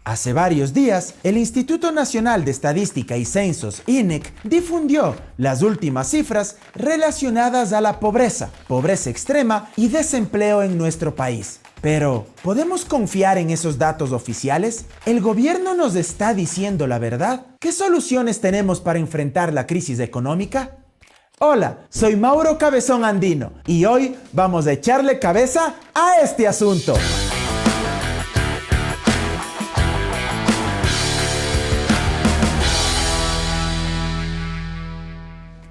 Hace varios días, el Instituto Nacional de Estadística y Censos, INEC, difundió las últimas cifras relacionadas a la pobreza extrema y desempleo en nuestro país. Pero, ¿podemos confiar en esos datos oficiales? ¿El gobierno nos está diciendo la verdad? ¿Qué soluciones tenemos para enfrentar la crisis económica? Hola, soy Mauro Cabezón Andino y hoy vamos a echarle cabeza a este asunto.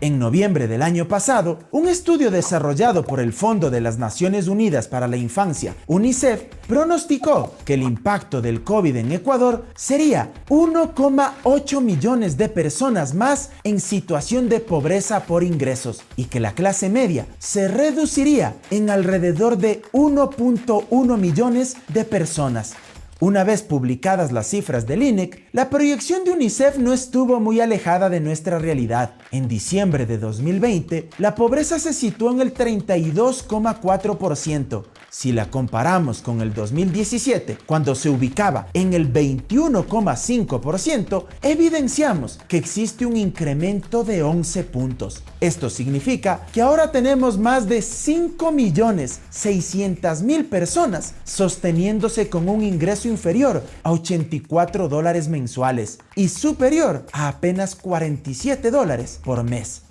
En noviembre del año pasado, un estudio desarrollado por el Fondo de las Naciones Unidas para la Infancia, UNICEF, pronosticó que el impacto del COVID en Ecuador sería 1,8 millones de personas más en situación de pobreza por ingresos y que la clase media se reduciría en alrededor de 1,1 millones de personas. Una vez publicadas las cifras del INEC, la proyección de UNICEF no estuvo muy alejada de nuestra realidad. En diciembre de 2020, la pobreza se situó en el 32,4%. Si la comparamos con el 2017, cuando se ubicaba en el 21,5%, evidenciamos que existe un incremento de 11 puntos. Esto significa que ahora tenemos más de 5.600.000 personas sosteniéndose con un ingreso inferior a $84 mensuales y superior a apenas $47 por mes.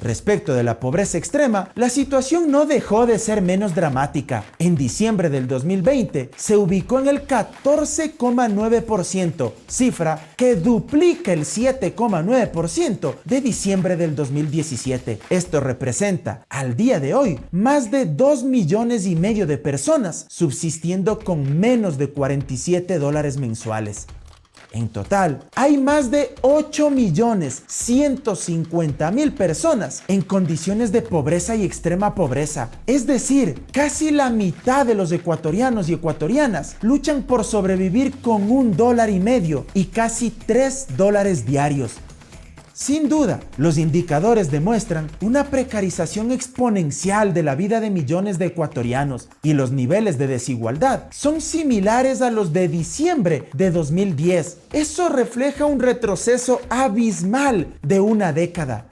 Respecto de la pobreza extrema, la situación no dejó de ser menos dramática. En diciembre del 2020 se ubicó en el 14,9%, cifra que duplica el 7,9% de diciembre del 2017. Esto representa, al día de hoy, más de 2,5 millones de personas subsistiendo con menos de $47 mensuales. En total, hay más de 8.150.000 personas en condiciones de pobreza y extrema pobreza. Es decir, casi la mitad de los ecuatorianos y ecuatorianas luchan por sobrevivir con $1.50 y casi $3 diarios. Sin duda, los indicadores demuestran una precarización exponencial de la vida de millones de ecuatorianos y los niveles de desigualdad son similares a los de diciembre de 2010. Eso refleja un retroceso abismal de una década.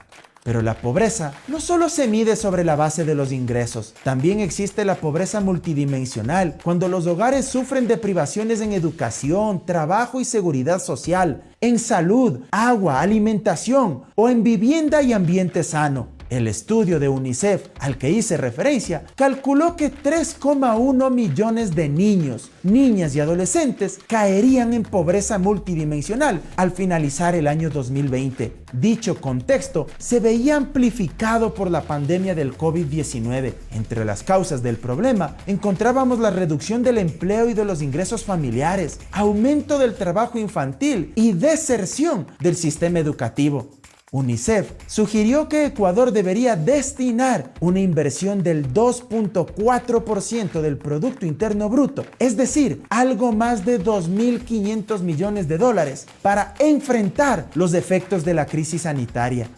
Pero la pobreza no solo se mide sobre la base de los ingresos, también existe la pobreza multidimensional, cuando los hogares sufren de privaciones en educación, trabajo y seguridad social, en salud, agua, alimentación o en vivienda y ambiente sano. El estudio de UNICEF al que hice referencia calculó que 3,1 millones de niños, niñas y adolescentes caerían en pobreza multidimensional al finalizar el año 2020. Dicho contexto se veía amplificado por la pandemia del COVID-19. Entre las causas del problema encontrábamos la reducción del empleo y de los ingresos familiares, aumento del trabajo infantil y deserción del sistema educativo. UNICEF sugirió que Ecuador debería destinar una inversión del 2,4% del Producto Interno Bruto, es decir, algo más de $2.500 millones para enfrentar los efectos de la crisis sanitaria.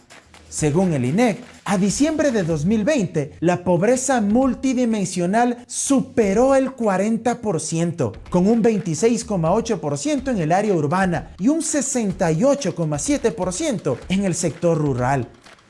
Según el INEC, a diciembre de 2020, la pobreza multidimensional superó el 40%, con un 26,8% en el área urbana y un 68,7% en el sector rural.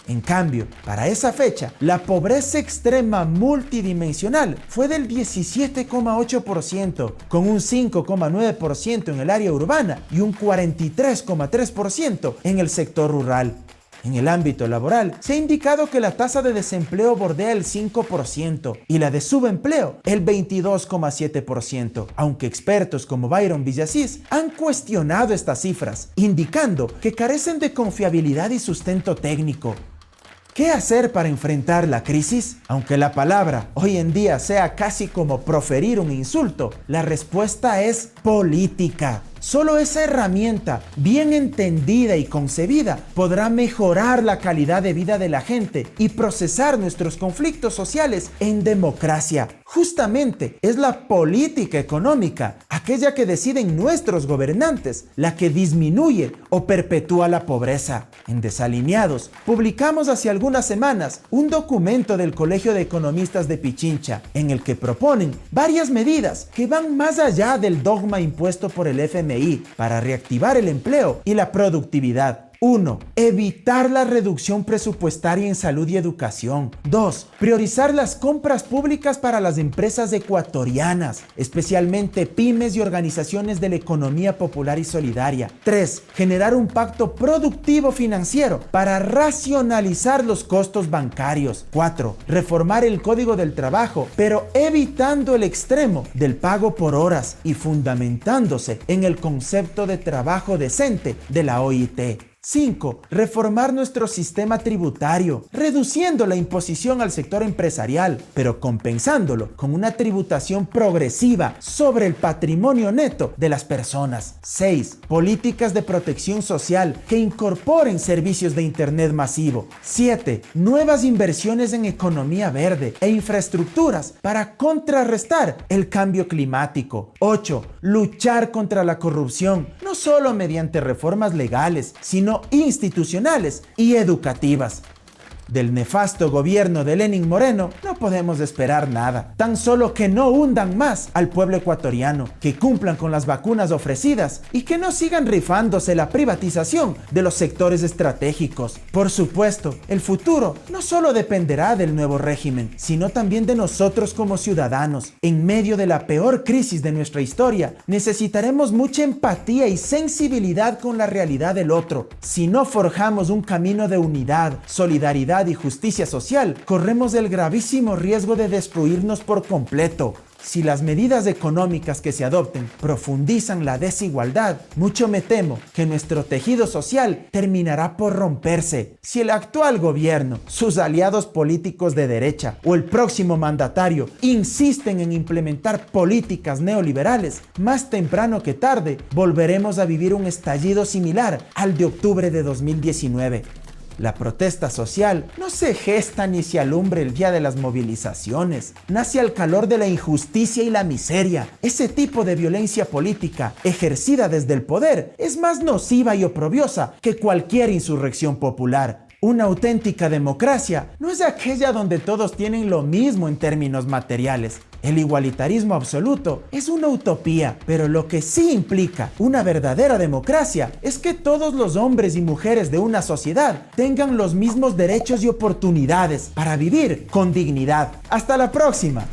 En cambio, para esa fecha, la pobreza extrema multidimensional fue del 17,8%, con un 5,9% en el área urbana y un 43,3% en el sector rural. En el ámbito laboral, se ha indicado que la tasa de desempleo bordea el 5% y la de subempleo el 22,7%, aunque expertos como Byron Villasís han cuestionado estas cifras, indicando que carecen de confiabilidad y sustento técnico. ¿Qué hacer para enfrentar la crisis? Aunque la palabra hoy en día sea casi como proferir un insulto, la respuesta es política. Solo esa herramienta, bien entendida y concebida, podrá mejorar la calidad de vida de la gente y procesar nuestros conflictos sociales en democracia, Justamente es la política económica, aquella que deciden nuestros gobernantes, la que disminuye o perpetúa la pobreza. En Desalineados, publicamos hace algunas semanas un documento del Colegio de Economistas de Pichincha, en el que proponen varias medidas que van más allá del dogma impuesto por el FMI para reactivar el empleo y la productividad. 1. Evitar la reducción presupuestaria en salud y educación. 2. Priorizar las compras públicas para las empresas ecuatorianas, especialmente pymes y organizaciones de la economía popular y solidaria. 3. Generar un pacto productivo financiero para racionalizar los costos bancarios. 4. Reformar el Código del Trabajo, pero evitando el extremo del pago por horas y fundamentándose en el concepto de trabajo decente de la OIT. 5. Reformar nuestro sistema tributario, reduciendo la imposición al sector empresarial, pero compensándolo con una tributación progresiva sobre el patrimonio neto de las personas. 6. Políticas de protección social que incorporen servicios de Internet masivo. 7. Nuevas inversiones en economía verde e infraestructuras para contrarrestar el cambio climático. 8. Luchar contra la corrupción, no solo mediante reformas legales, sino institucionales y educativas. Del nefasto gobierno de Lenín Moreno no podemos esperar nada, tan solo que no hundan más al pueblo ecuatoriano, que cumplan con las vacunas ofrecidas y que no sigan rifándose la privatización de los sectores estratégicos. Por supuesto, el futuro no solo dependerá del nuevo régimen, sino también de nosotros como ciudadanos. En medio de la peor crisis de nuestra historia, necesitaremos mucha empatía y sensibilidad con la realidad del otro. Si no forjamos un camino de unidad, solidaridad y justicia social, corremos el gravísimo riesgo de destruirnos por completo. Si las medidas económicas que se adopten profundizan la desigualdad, mucho me temo que nuestro tejido social terminará por romperse. Si el actual gobierno, sus aliados políticos de derecha o el próximo mandatario insisten en implementar políticas neoliberales, más temprano que tarde volveremos a vivir un estallido similar al de octubre de 2019. La protesta social no se gesta ni se alumbra el día de las movilizaciones. Nace al calor de la injusticia y la miseria. Ese tipo de violencia política ejercida desde el poder es más nociva y oprobiosa que cualquier insurrección popular. Una auténtica democracia no es aquella donde todos tienen lo mismo en términos materiales. El igualitarismo absoluto es una utopía, pero lo que sí implica una verdadera democracia es que todos los hombres y mujeres de una sociedad tengan los mismos derechos y oportunidades para vivir con dignidad. ¡Hasta la próxima!